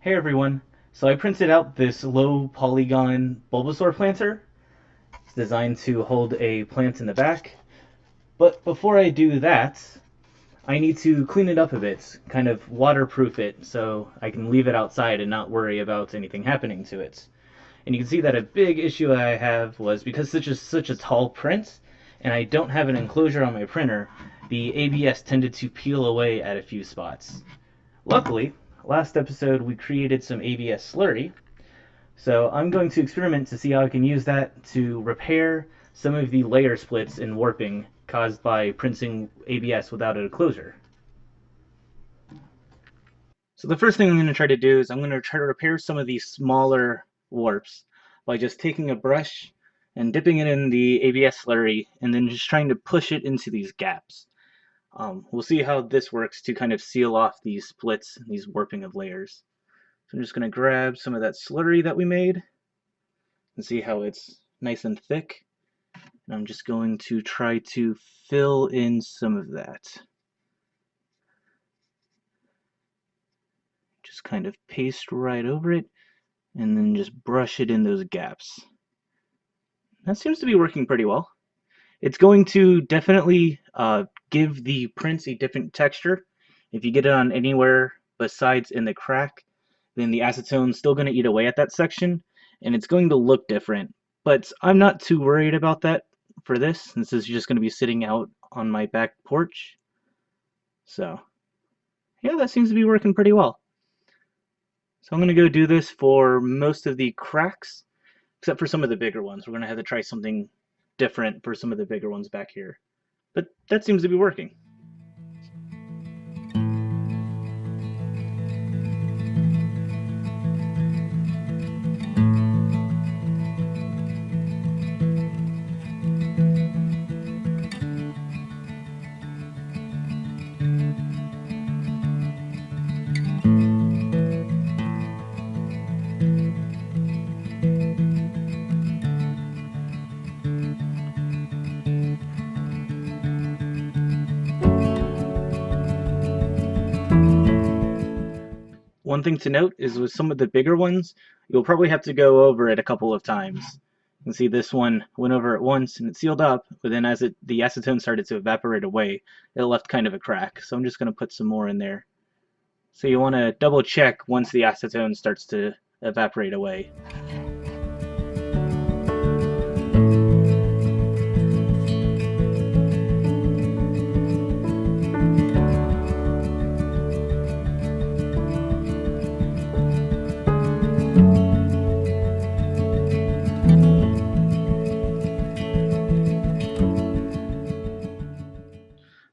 Hey everyone, so I printed out this low polygon Bulbasaur planter. It's designed to hold a plant in the back, but before I do that, I need to clean it up a bit, kind of waterproof it so I can leave it outside and not worry about anything happening to it. And you can see that a big issue I have was because such a tall print, and I don't have an enclosure on my printer, the ABS tended to peel away at a few spots. Luckily, last episode we created some ABS slurry, so I'm going to experiment to see how I can use that to repair some of the layer splits and warping caused by printing ABS without a closure. So the first thing I'm going to try to do is I'm going to try to repair some of these smaller warps by just taking a brush and dipping it in the ABS slurry and then just trying to push it into these gaps. We'll see how this works to kind of seal off these splits, these warping of layers. So I'm just going to grab some of that slurry that we made and see how it's nice and thick. And I'm just going to try to fill in some of that. Just kind of paste right over it and then just brush it in those gaps. That seems to be working pretty well. It's going to definitely give the prints a different texture. If you get it on anywhere besides in the crack, then the acetone's still going to eat away at that section, and it's going to look different. But I'm not too worried about that for this. This is just going to be sitting out on my back porch. So, yeah, that seems to be working pretty well. So I'm going to go do this for most of the cracks, except for some of the bigger ones. We're going to have to try something different for some of the bigger ones back here. But that seems to be working. One thing to note is with some of the bigger ones, you'll probably have to go over it a couple of times. You can see this one went over it once and it sealed up, but then as the acetone started to evaporate away, it left kind of a crack. So I'm just going to put some more in there. So you want to double check once the acetone starts to evaporate away.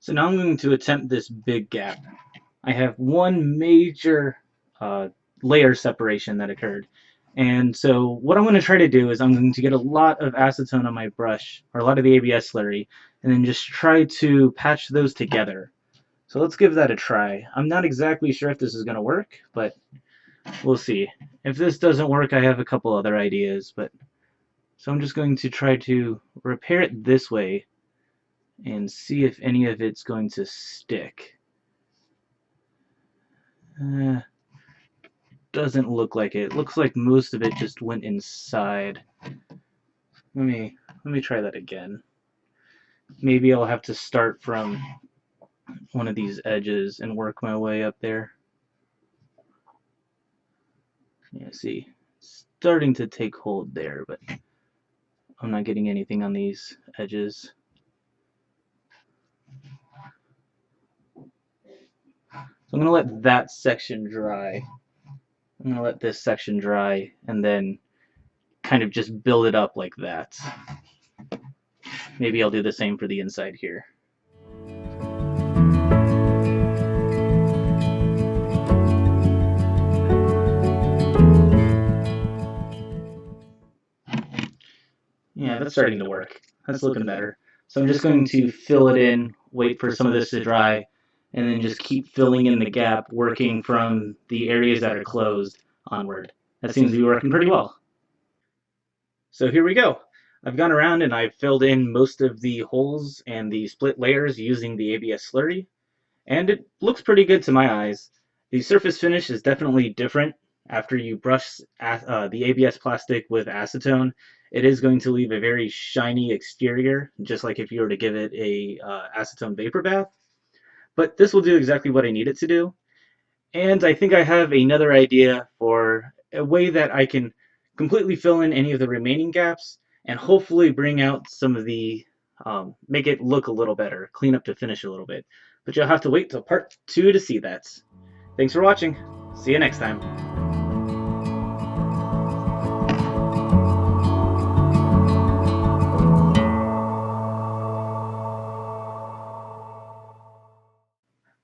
So now I'm going to attempt this big gap. I have one major layer separation that occurred. And so what I'm going to try to do is I'm going to get a lot of acetone on my brush, or a lot of the ABS slurry, and then just try to patch those together. So let's give that a try. I'm not exactly sure if this is going to work, but we'll see. If this doesn't work, I have a couple other ideas, but so I'm just going to try to repair it this way and see if any of it's going to stick. Doesn't look like it. It looks like most of it just went inside. Let me try that again. Maybe I'll have to start from one of these edges and work my way up there. Yeah, see, starting to take hold there, but I'm not getting anything on these edges. So I'm going to let that section dry. I'm going to let this section dry and then kind of just build it up like that. Maybe I'll do the same for the inside here. Yeah, that's starting to work. That's looking better. So I'm just going to fill it in, wait for some of this to dry, and then just keep filling in the gap, working from the areas that are closed onward. That seems to be working pretty well. So here we go. I've gone around and I've filled in most of the holes and the split layers using the ABS slurry, and it looks pretty good to my eyes. The surface finish is definitely different, after you brush the ABS plastic with acetone, it is going to leave a very shiny exterior, just like if you were to give it a acetone vapor bath. But this will do exactly what I need it to do. And I think I have another idea for a way that I can completely fill in any of the remaining gaps and hopefully bring out some of the, make it look a little better, clean up to finish a little bit. But you'll have to wait till part 2 to see that. Thanks for watching. See you next time.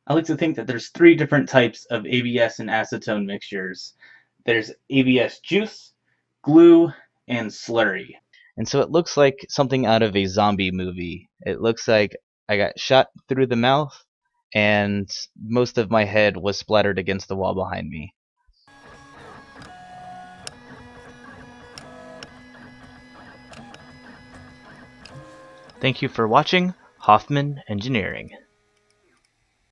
I like to think that there's 3 different types of ABS and acetone mixtures. There's ABS juice, glue, and slurry. And so it looks like something out of a zombie movie. It looks like I got shot through the mouth and most of my head was splattered against the wall behind me. Thank you for watching Hoffman Engineering.